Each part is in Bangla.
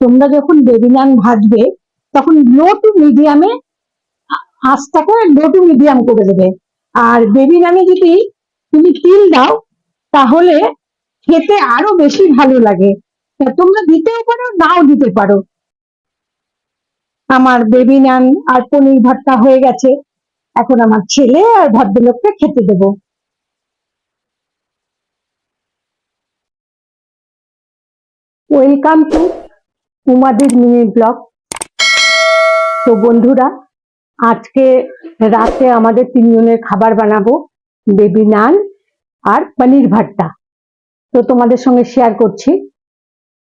তোমরা যখন বেবি নান ভাজবে তখন লো টু মিডিয়ামে আঁচটাকে লো টু মিডিয়াম করে দেবে। আর বেবি নানে যদি তুমি তিল দাও তাহলে খেতে আরো বেশি ভালো লাগে। তোমরা দিতেও পারো, নাও দিতে পারো। আমার বেবি নান আর পনির ভর্তা হয়ে গেছে, এখন আমার ছেলে আর ভদ্রলোককে খেতে দেবো। ওয়েলকাম টু উমাদির মিনি ব্লগ। তো বন্ধুরা, আজকে রাতে আমাদের তিনজনের খাবার বানাবো বেবি নান আর পনির ভর্তা। তো তোমাদের সঙ্গে শেয়ার করছি।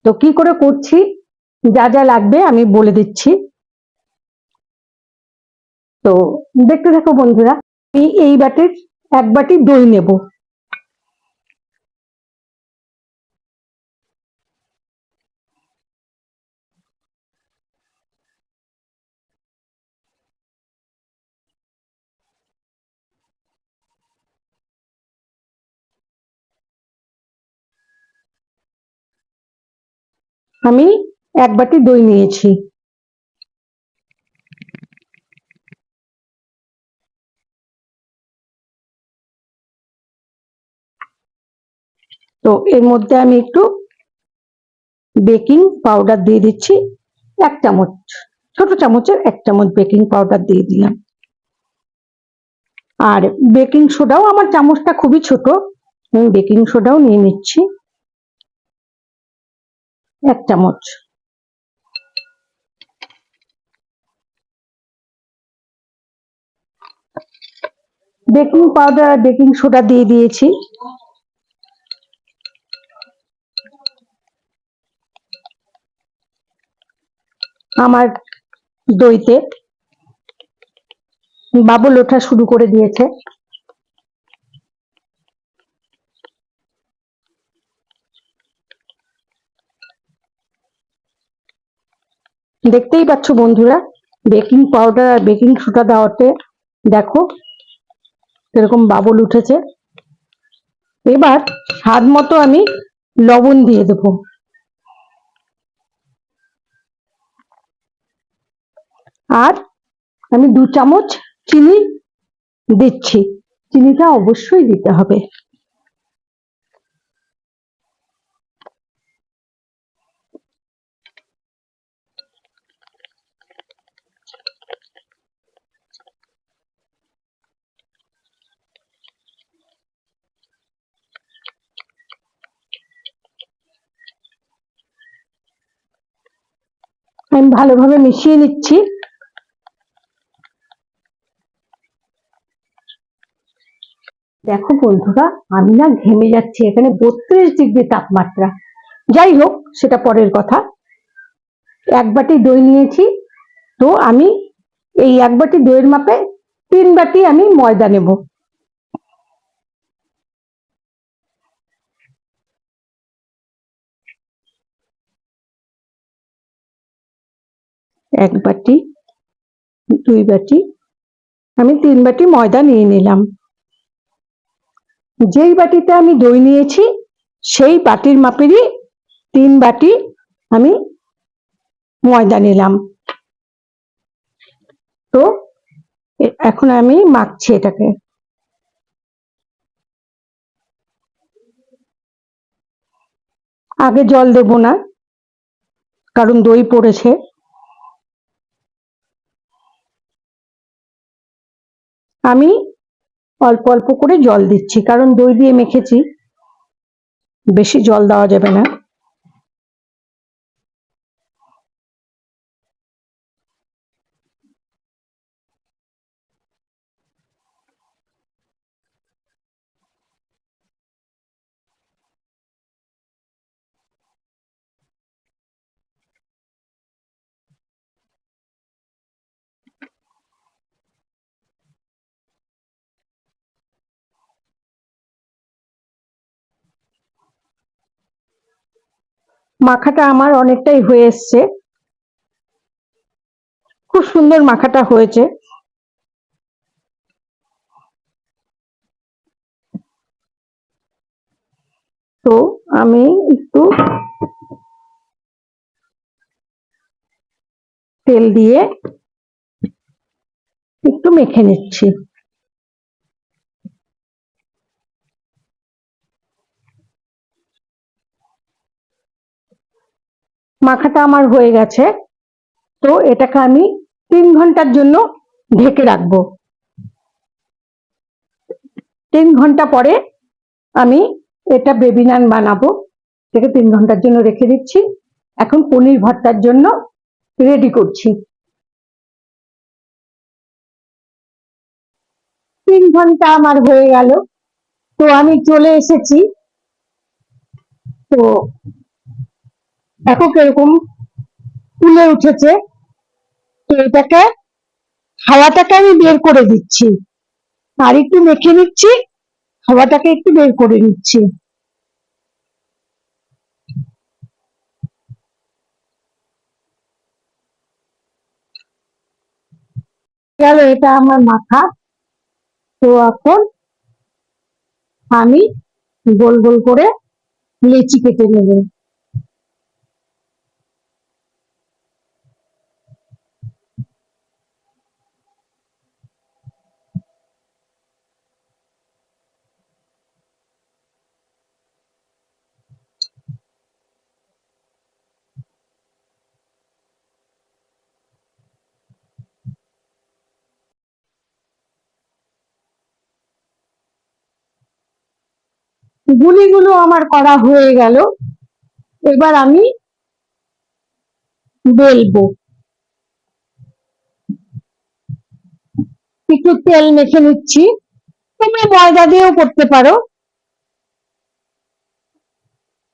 তো কি করে করছি, যা যা লাগবে আমি বলে দিচ্ছি। তো দেখতে থাকো বন্ধুরা। আমি এই বাটির 1 বাটি দই নেব। আমি 1 বাটি দই নিয়েছি। তো এর মধ্যে আমি একটু বেকিং পাউডার দিয়ে দিচ্ছি, 1 চামচ, ছোট চামচের 1 চামচ বেকিং পাউডার দিয়ে দিলাম। আর বেকিং সোডাও, আমার চামচটা খুবই ছোট, আমি বেকিং সোডাও নিয়ে নিচ্ছি 1 চামচ। বেকিং পাউডার আর বেকিং সোডা দিয়ে দিয়েছি। আমার দইতে বাবল ওঠা শুরু করে দিয়েছে। দেখতেই পাচ্ছ বন্ধুরা, বেকিং পাউডার আর বেকিং সোডা দেওয়াতে দেখো এরকম বাবল উঠেছে। এবার স্বাদ মতো আমি লবণ দিয়ে দেব। আর আমি 2 চামচ চিনি দিচ্ছি, চিনিটা অবশ্যই দিতে হবে। আমি ভালোভাবে মিশিয়ে নিচ্ছি। দেখো বন্ধুরা, আমি না ঘেমে যাচ্ছি, এখানে 32 ডিগ্রি তাপমাত্রা। যাই হোক, সেটা পরের কথা। 1 বাটি দই নিয়েছি, তো আমি এই 1 বাটি দইয়ের মাপে 3 বাটি আমি ময়দা নেব। এক বাটি, 2 বাটি, আমি 3 বাটি ময়দা নিয়ে নিলাম। যেই বাটিতে আমি দই নিয়েছি সেই বাটির মাপেরই 3 বাটি আমি ময়দা নিলাম। তো এখন আমি মাখছি এটাকে। আগে জল দেব না, কারণ দই পড়েছে। আমি অল্প অল্প করে জল দিচ্ছি, কারণ দই দিয়ে মেখেছি, বেশি জল দেওয়া যাবে না। মাখাটা আমার অনেকটাই হয়ে এসছে, খুব সুন্দর মাখাটা হয়েছে। তো আমি একটু তেল দিয়ে একটু মেখে নিচ্ছি। মাখাটা আমার হয়ে গেছে, তো এটাকে আমি 3 ঘন্টার জন্য ঢেকে রাখবো। 3 ঘন্টা পরে আমি এটা বেবি নান বানাবো। এটাকে 3 ঘন্টার জন্য রেখে দিচ্ছি। এখন পনির ভর্তার জন্য রেডি করছি। 3 ঘন্টা আমার হয়ে গেল, তো আমি চলে এসেছি। তো দেখো কিরকম ফুলে উঠেছে। তো এটাকে হাওয়াটাকে আমি বের করে দিচ্ছি, আর একটু মেখে নিচ্ছি, হাওয়াটাকে একটু বের করে নিচ্ছি। গেল এটা আমার মাখা। তো এখন আমি গোল গোল করে লেচি কেটে নেব। গুলিগুলো আমার করা হয়ে গেল, এবার আমি বেলবো। একটু তেল মেখে নিচ্ছি, তোমরা ময়দা দিয়েও করতে পারো,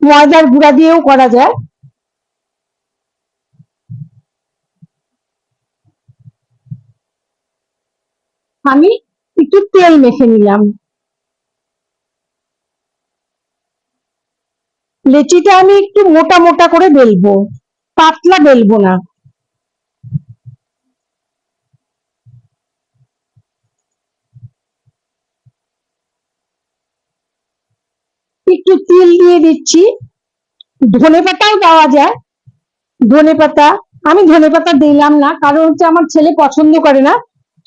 ময়দার গুঁড়া দিয়েও করা যায়। আমি একটু তেল মেখে নিলাম। লেচিটা আমি একটু মোটা মোটা করে বেলবো, পাতলা বেলবো না। একটু তিল দিয়ে দিচ্ছি, ধনেপাতাও দেওয়া যায়। ধনেপাতা, আমি ধনেপাতা দিলাম না, কারণ হচ্ছে আমার ছেলে পছন্দ করে না,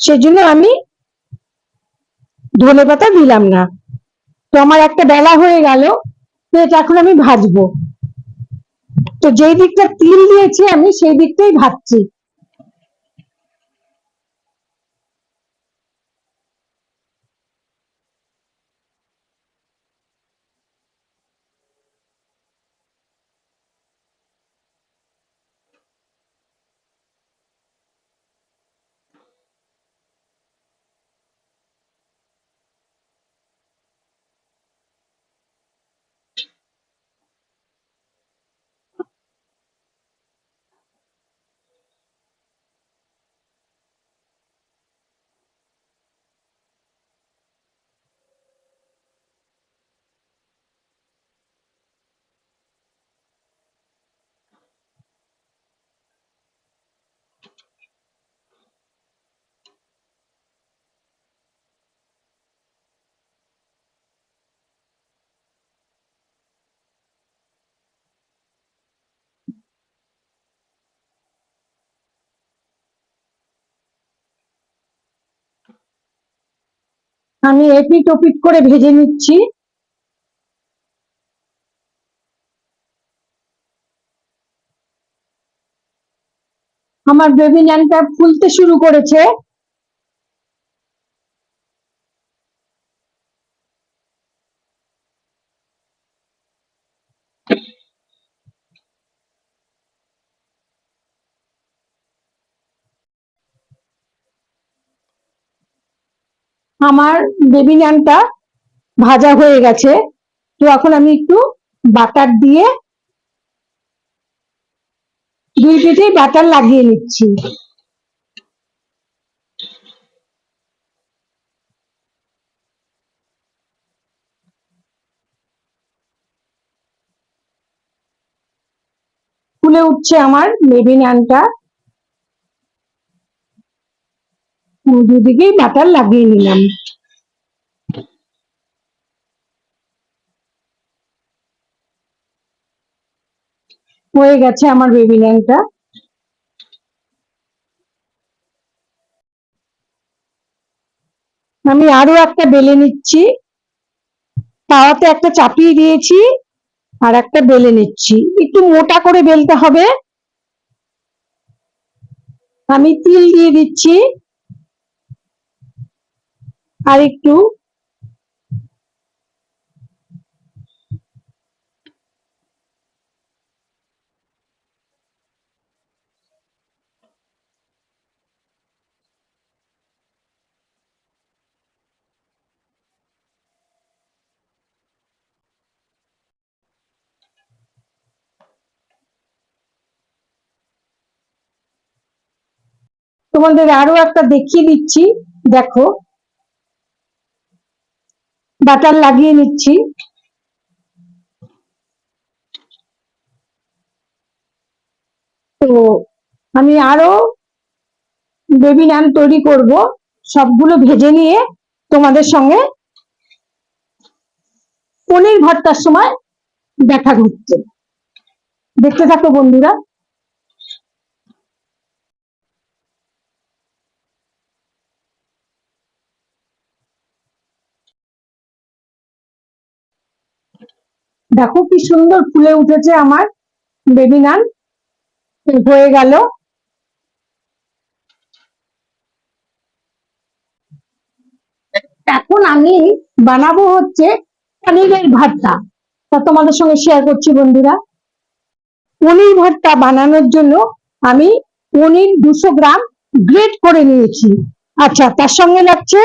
সেজন্য আমি ধনেপাতা দিলাম না। তো আমার একটা বেলা হয়ে গেল, তো এটা এখন আমি ভাজবো। তো যেই দিকটা তিল দিয়েছি আমি সেই দিকটাই ভাজছি। আমি এপিট ওপিট করে ভেজে নিচ্ছি। আমার বেবি ন্যানটা ফুলতে শুরু করেছে। আমার বেবি ন্যানটা ভাজা হয়ে গেছে, তো এখন আমি একটু বাটার দিয়ে দুই পিঠেই বাটার লাগিয়ে নিচ্ছি। ফুলে উঠছে আমার বেবি ন্যানটা, দুদিকেই বাটার লাগিয়ে নিলাম। হয়ে গেছে আমার বেবি ন্যানটা। আমি আরো একটা বেলে নিচ্ছি, তাওয়াতে একটা চাপিয়ে দিয়েছি আর একটা বেলে নিচ্ছি। একটু মোটা করে বেলতে হবে। আমি তিল দিয়ে দিচ্ছি আর একটু। তোমাদের আরো একটা দেখিয়ে দিচ্ছি, দেখো বাটার লাগিয়ে নিচ্ছি। তো আমি আরো বেবি নান তৈরি করব, সবগুলো ভেজে নিয়ে তোমাদের সঙ্গে পনির ভর্তার সময় দেখা হচ্ছে। দেখতে থাকো বন্ধুরা। দেখো কি সুন্দর ফুলে উঠেছে আমার বেবি নান, হয়ে গেল। এখন আমি বানাবো হচ্ছে পনিরের ভর্তা, তা তোমাদের সঙ্গে শেয়ার করছি বন্ধুরা। পনির ভর্তা বানানোর জন্য আমি পনির 200 গ্রাম গ্রেট করে নিয়েছি। আচ্ছা, তার সঙ্গে লাগছে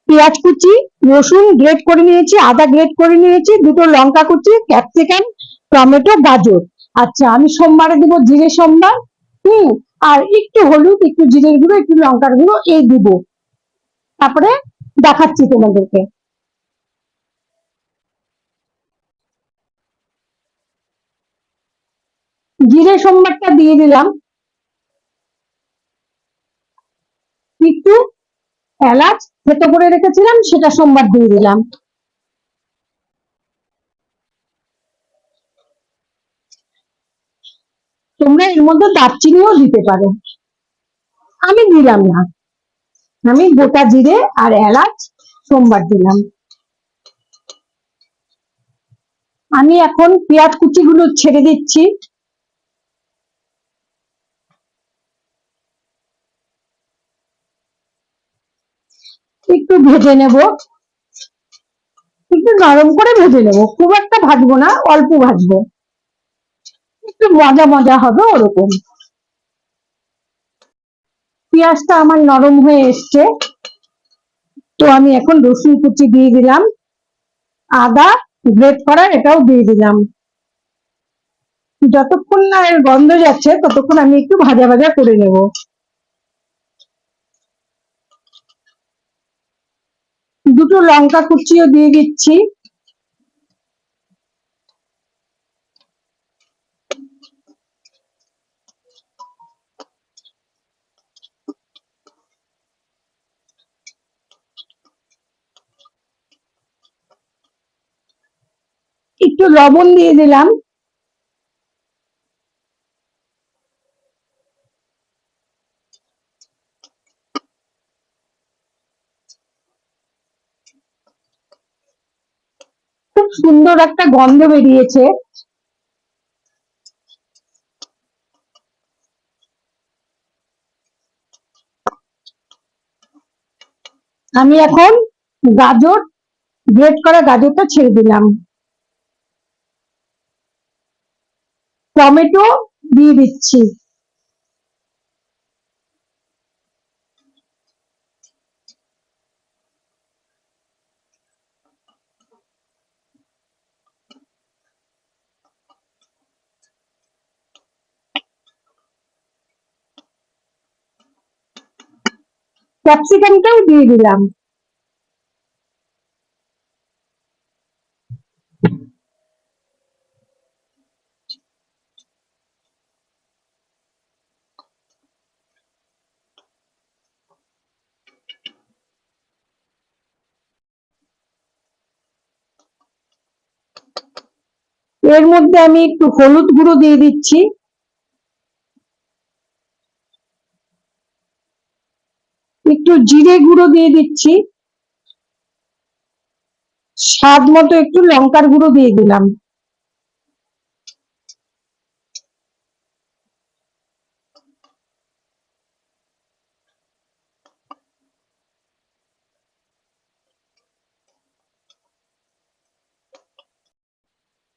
পেঁয়াজ কুচি, রসুন গ্রেট করে নিয়েছি, আদা গ্রেট করে নিয়েছি, দুটো লঙ্কা কুচি, ক্যাপসিকাম, টমেটো, গাজর। আচ্ছা, আমি সোমবারে দিব জিরে সোমবার। আর একটু হলুদ, একটু জিরের গুঁড়ো, একটু লঙ্কার গুঁড়ো এই দিব। তারপরে দেখাচ্ছি তোমাদেরকে। জিরে সোমবারটা দিয়ে দিলাম, একটু এলাচ থেতো করে রেখেছিলাম সেটা সোমবার দিয়ে দিলাম। তোমরা এর মধ্যে দারচিনিও দিতে পারো, আমি দিলাম না। আমি গোটা জিরে আর এলাচ সোমবার দিলাম। আমি এখন পেঁয়াজ কুচিগুলো ছেড়ে দিচ্ছি। একটু ভেজে নেব, একটু নরম করে ভেজে নেব, খুব একটা ভাজবো না, অল্প ভাজবো, একটু মজা মজা হবে ওরকম। পেঁয়াজটা আমার নরম হয়ে এসছে, তো আমি এখন রসুন কুচি দিয়ে দিলাম, আদা গ্রেট করা এটাও দিয়ে দিলাম। যতক্ষণ না এর গন্ধ যাচ্ছে ততক্ষণ আমি একটু ভাজা ভাজা করে নেব। দুটো লঙ্কা কুচিও দিয়ে দিচ্ছি। একটু লবণ দিয়ে দিলাম। খুব সুন্দর একটা গন্ধ বেরিয়েছে। আমি এখন গাজর গ্রেট করা গাজরটা ছেড়ে দিলাম, টমেটো দিয়ে দিচ্ছি, ক্যাপসিকামটাও দিয়ে দিলাম। এর মধ্যে আমি একটু হলুদ গুঁড়ো দিয়ে দিচ্ছি, একটু জিরে গুঁড়ো দিয়ে দিচ্ছি, স্বাদ মতো একটু লঙ্কার গুঁড়ো দিয়ে দিলাম।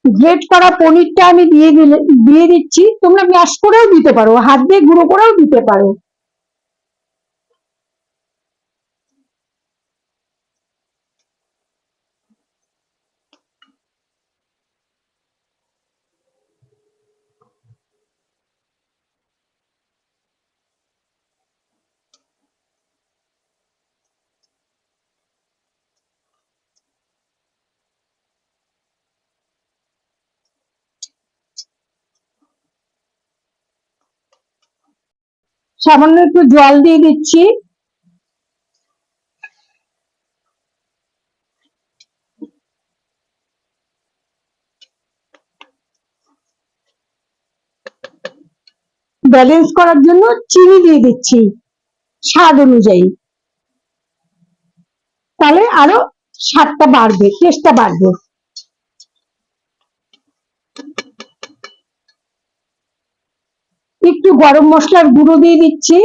গ্রেট করা পনিরটা আমি দিয়ে দিচ্ছি। তোমরা ম্যাশ করেও দিতে পারো, হাত দিয়ে গুঁড়ো করেও দিতে পারো। সামান্য একটু জল দিয়ে দিচ্ছি। ব্যালেন্স করার জন্য চিনি দিয়ে দিচ্ছি স্বাদ অনুযায়ী, তাহলে আরো স্বাদটা বাড়বে, টেস্টটা বাড়বে। একটু গরম মশলার গুঁড়ো দিয়ে দিচ্ছি।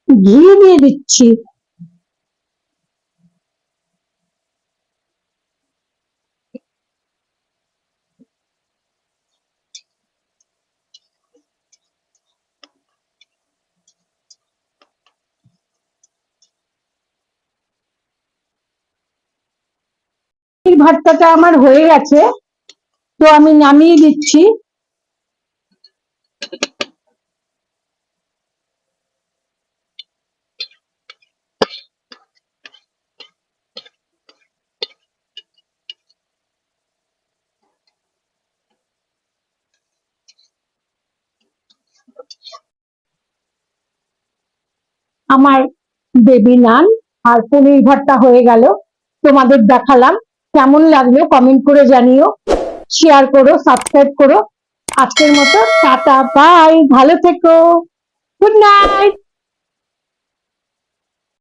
ঘি দিয়ে দিচ্ছি। ভর্তাটা আমার হয়ে গেছে, তো আমি নামিয়ে দিচ্ছি। আমার বেবি নান আর পনির ভর্তা হয়ে গেল, তোমাদের দেখালাম। কেমন লাগলো কমেন্ট করে জানিও, শেয়ার করো, সাবস্ক্রাইব করো। আজকের মতো টাটা, বাই, ভালো থেকো, গুড নাইট।